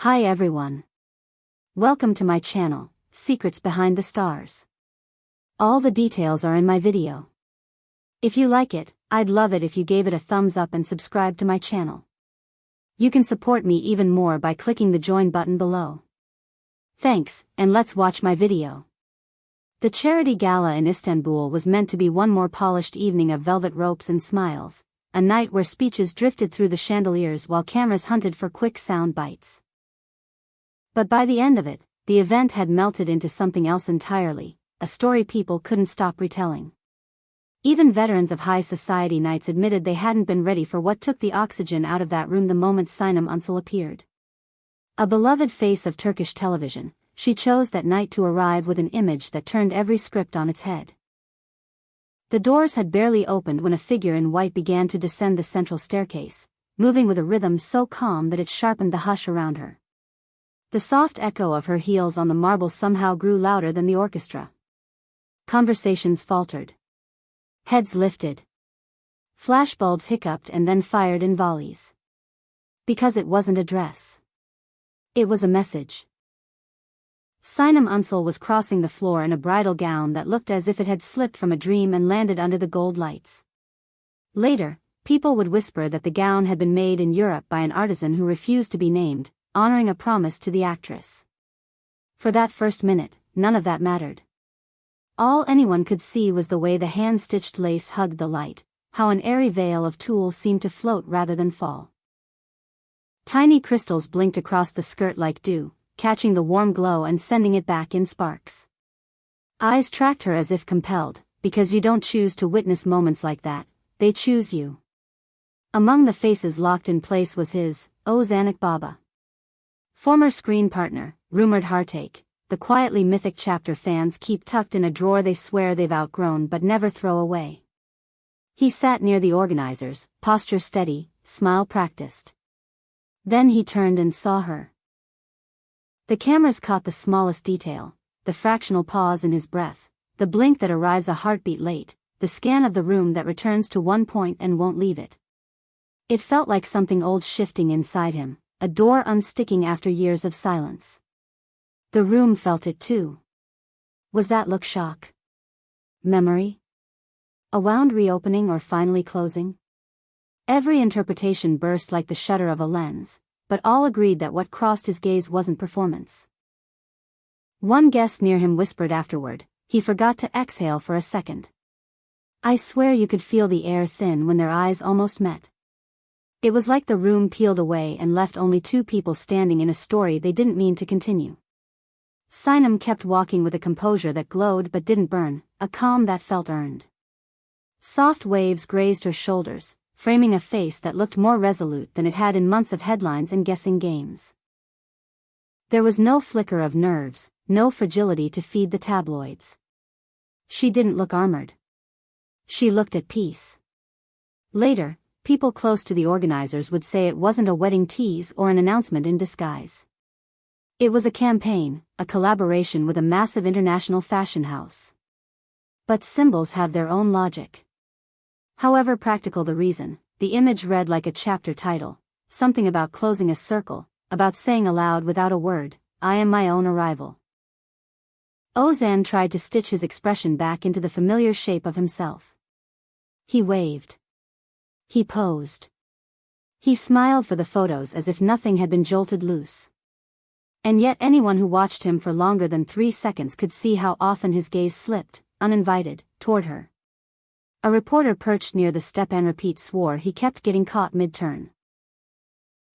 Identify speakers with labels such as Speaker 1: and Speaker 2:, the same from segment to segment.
Speaker 1: Hi everyone. Welcome to my channel, Secrets Behind the Stars. All the details are in my video. If you like it, I'd love it if you gave it a thumbs up and subscribe to my channel. You can support me even more by clicking the join button below. Thanks, and let's watch my video. The charity gala in Istanbul was meant to be one more polished evening of velvet ropes and smiles, a night where speeches drifted through the chandeliers while cameras hunted for quick sound bites. But by the end of it, the event had melted into something else entirely, a story people couldn't stop retelling. Even veterans of high society nights admitted they hadn't been ready for what took the oxygen out of that room the moment Sinem appeared. A beloved face of Turkish television, she chose that night to arrive with an image that turned every script on its head. The doors had barely opened when a figure in white began to descend the central staircase, moving with a rhythm so calm that it sharpened the hush around her. The soft echo of her heels on the marble somehow grew louder than the orchestra. Conversations faltered. Heads lifted. Flashbulbs hiccuped and then fired in volleys. Because it wasn't a dress. It was a message. Sinem was crossing the floor in a bridal gown that looked as if it had slipped from a dream and landed under the gold lights. Later, people would whisper that the gown had been made in Europe by an artisan who refused to be named, honoring a promise to the actress. For that first minute, none of that mattered. All anyone could see was the way the hand-stitched lace hugged the light, how an airy veil of tulle seemed to float rather than fall. Tiny crystals blinked across the skirt like dew, catching the warm glow and sending it back in sparks. Eyes tracked her as if compelled, because you don't choose to witness moments like that, they choose you. Among the faces locked in place was his, Ozan Baba. Former screen partner, rumored heartache, the quietly mythic chapter fans keep tucked in a drawer they swear they've outgrown but never throw away. He sat near the organizers, posture steady, smile practiced. Then he turned and saw her. The cameras caught the smallest detail, the fractional pause in his breath, the blink that arrives a heartbeat late, the scan of the room that returns to one point and won't leave it. It felt like something old shifting inside him, a door unsticking after years of silence. The room felt it too. Was that look shock? Memory? A wound reopening or finally closing? Every interpretation burst like the shutter of a lens, but all agreed that what crossed his gaze wasn't performance. One guest near him whispered afterward, he forgot to exhale for a second. I swear you could feel the air thin when their eyes almost met. It was like the room peeled away and left only two people standing in a story they didn't mean to continue. Sinem kept walking with a composure that glowed but didn't burn, a calm that felt earned. Soft waves grazed her shoulders, framing a face that looked more resolute than it had in months of headlines and guessing games. There was no flicker of nerves, no fragility to feed the tabloids. She didn't look armored. She looked at peace. Later, people close to the organizers would say it wasn't a wedding tease or an announcement in disguise. It was a campaign, a collaboration with a massive international fashion house. But symbols have their own logic. However practical the reason, the image read like a chapter title, something about closing a circle, about saying aloud without a word, I am my own arrival. Ozan tried to stitch his expression back into the familiar shape of himself. He waved. He posed. He smiled for the photos as if nothing had been jolted loose. And yet anyone who watched him for longer than 3 seconds could see how often his gaze slipped, uninvited, toward her. A reporter perched near the step and repeat swore he kept getting caught mid-turn.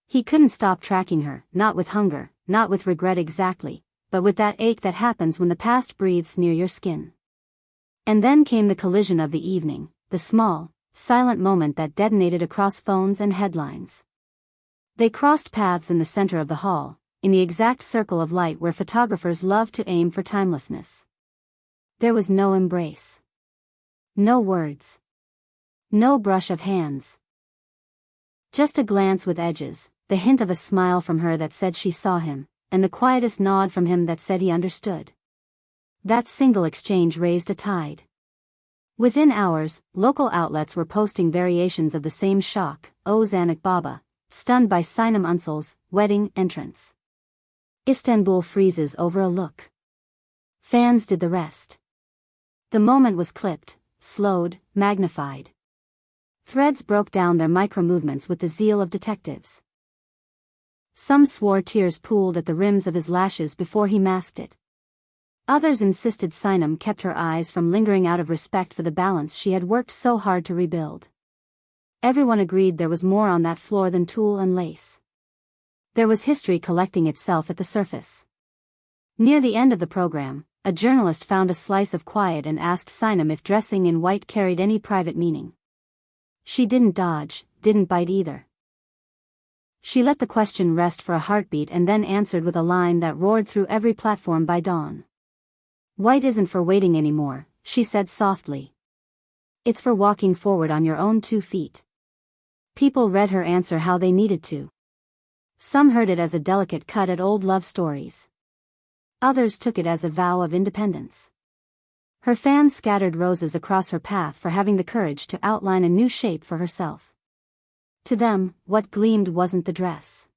Speaker 1: He couldn't stop tracking her, not with hunger, not with regret exactly, but with that ache that happens when the past breathes near your skin. And then came the collision of the evening, the small, silent moment that detonated across phones and headlines. They crossed paths in the center of the hall, in the exact circle of light where photographers love to aim for timelessness. There was no embrace. No words. No brush of hands. Just a glance with edges, the hint of a smile from her that said she saw him, and the quietest nod from him that said he understood. That single exchange raised a tide. Within hours, local outlets were posting variations of the same shock, Ozan Baba, stunned by Sinem wedding entrance. Istanbul freezes over a look. Fans did the rest. The moment was clipped, slowed, magnified. Threads broke down their micro-movements with the zeal of detectives. Some swore tears pooled at the rims of his lashes before he masked it. Others insisted Sinem kept her eyes from lingering out of respect for the balance she had worked so hard to rebuild. Everyone agreed there was more on that floor than tulle and lace. There was history collecting itself at the surface. Near the end of the program, a journalist found a slice of quiet and asked Sinem if dressing in white carried any private meaning. She didn't dodge, didn't bite either. She let the question rest for a heartbeat and then answered with a line that roared through every platform by dawn. "White isn't for waiting anymore," she said softly. "It's for walking forward on your own 2 feet." People read her answer how they needed to. Some heard it as a delicate cut at old love stories. Others took it as a vow of independence. Her fans scattered roses across her path for having the courage to outline a new shape for herself. To them, what gleamed wasn't the dress.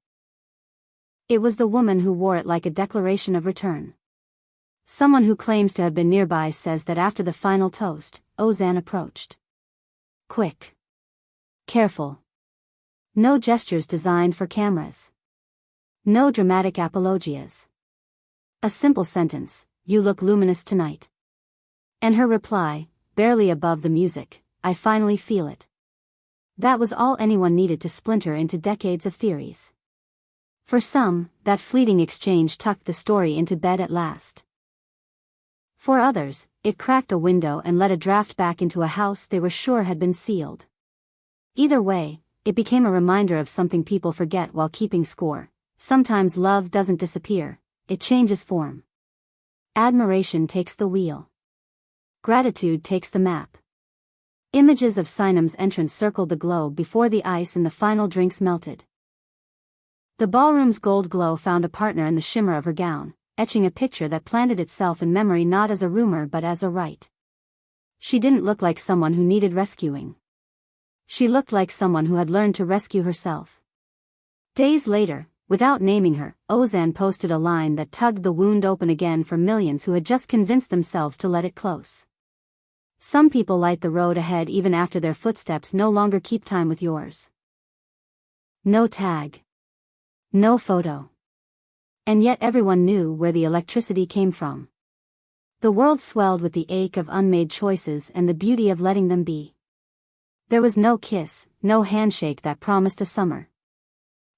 Speaker 1: It was the woman who wore it like a declaration of return. Someone who claims to have been nearby says that after the final toast, Ozan approached. Quick. Careful. No gestures designed for cameras. No dramatic apologias. A simple sentence, "You look luminous tonight." And her reply, barely above the music, "I finally feel it." That was all anyone needed to splinter into decades of theories. For some, that fleeting exchange tucked the story into bed at last. For others, it cracked a window and let a draft back into a house they were sure had been sealed. Either way, it became a reminder of something people forget while keeping score. Sometimes love doesn't disappear, it changes form. Admiration takes the wheel. Gratitude takes the map. Images of Sinem's entrance circled the globe before the ice in the final drinks melted. The ballroom's gold glow found a partner in the shimmer of her gown, etching a picture that planted itself in memory not as a rumor but as a right. She didn't look like someone who needed rescuing. She looked like someone who had learned to rescue herself. Days later, without naming her, Ozan posted a line that tugged the wound open again for millions who had just convinced themselves to let it close. Some people light the road ahead even after their footsteps no longer keep time with yours. No tag. No photo. And yet everyone knew where the electricity came from. The world swelled with the ache of unmade choices and the beauty of letting them be. There was no kiss, no handshake that promised a summer.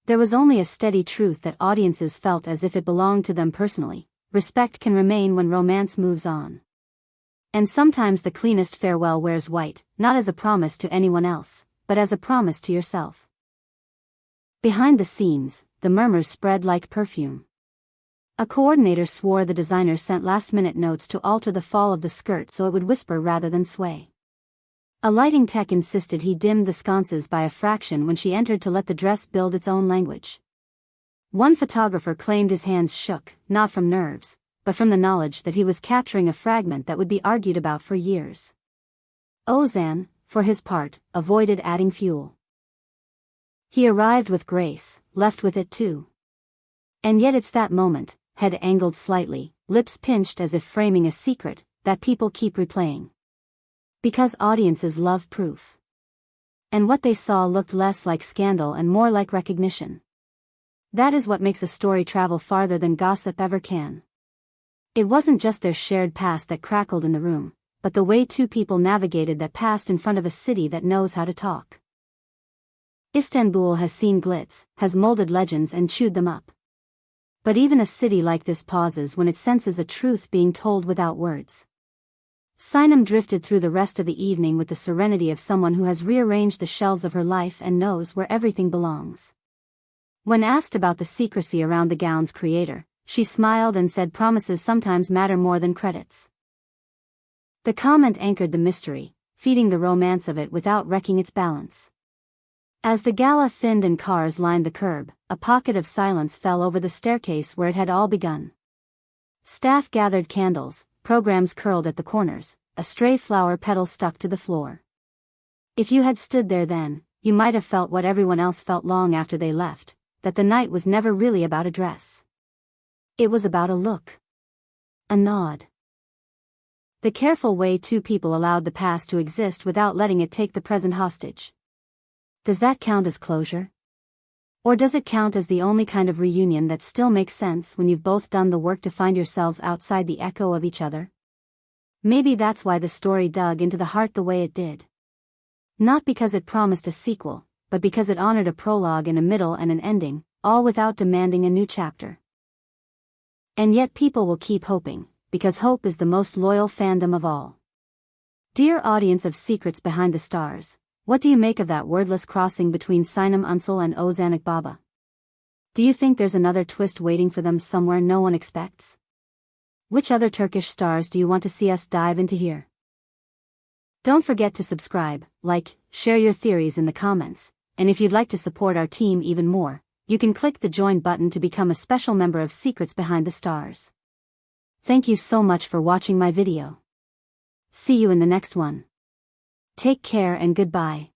Speaker 1: There was only a steady truth that audiences felt as if it belonged to them personally. Respect can remain when romance moves on. And sometimes the cleanest farewell wears white, not as a promise to anyone else, but as a promise to yourself. Behind the scenes, the murmurs spread like perfume. A coordinator swore the designer sent last-minute notes to alter the fall of the skirt so it would whisper rather than sway. A lighting tech insisted he dimmed the sconces by a fraction when she entered to let the dress build its own language. One photographer claimed his hands shook, not from nerves, but from the knowledge that he was capturing a fragment that would be argued about for years. Ozan, for his part, avoided adding fuel. He arrived with grace, left with it too. And yet it's that moment, head angled slightly, lips pinched as if framing a secret, that people keep replaying. Because audiences love proof. And what they saw looked less like scandal and more like recognition. That is what makes a story travel farther than gossip ever can. It wasn't just their shared past that crackled in the room, but the way two people navigated that past in front of a city that knows how to talk. Istanbul has seen glitz, has molded legends and chewed them up. But even a city like this pauses when it senses a truth being told without words. Sinem drifted through the rest of the evening with the serenity of someone who has rearranged the shelves of her life and knows where everything belongs. When asked about the secrecy around the gown's creator, she smiled and said promises sometimes matter more than credits. The comment anchored the mystery, feeding the romance of it without wrecking its balance. As the gala thinned and cars lined the curb, a pocket of silence fell over the staircase where it had all begun. Staff gathered candles, programs curled at the corners, a stray flower petal stuck to the floor. If you had stood there then, you might have felt what everyone else felt long after they left, that the night was never really about a dress. It was about a look. A nod. The careful way two people allowed the past to exist without letting it take the present hostage. Does that count as closure? Or does it count as the only kind of reunion that still makes sense when you've both done the work to find yourselves outside the echo of each other? Maybe that's why the story dug into the heart the way it did. Not because it promised a sequel, but because it honored a prologue and a middle and an ending, all without demanding a new chapter. And yet people will keep hoping, because hope is the most loyal fandom of all. Dear audience of Secrets Behind the Stars, what do you make of that wordless crossing between Sinem Unsal and Ozan Baba? Do you think there's another twist waiting for them somewhere no one expects? Which other Turkish stars do you want to see us dive into here? Don't forget to subscribe, like, share your theories in the comments, and if you'd like to support our team even more, you can click the join button to become a special member of Secrets Behind the Stars. Thank you so much for watching my video. See you in the next one. Take care and goodbye.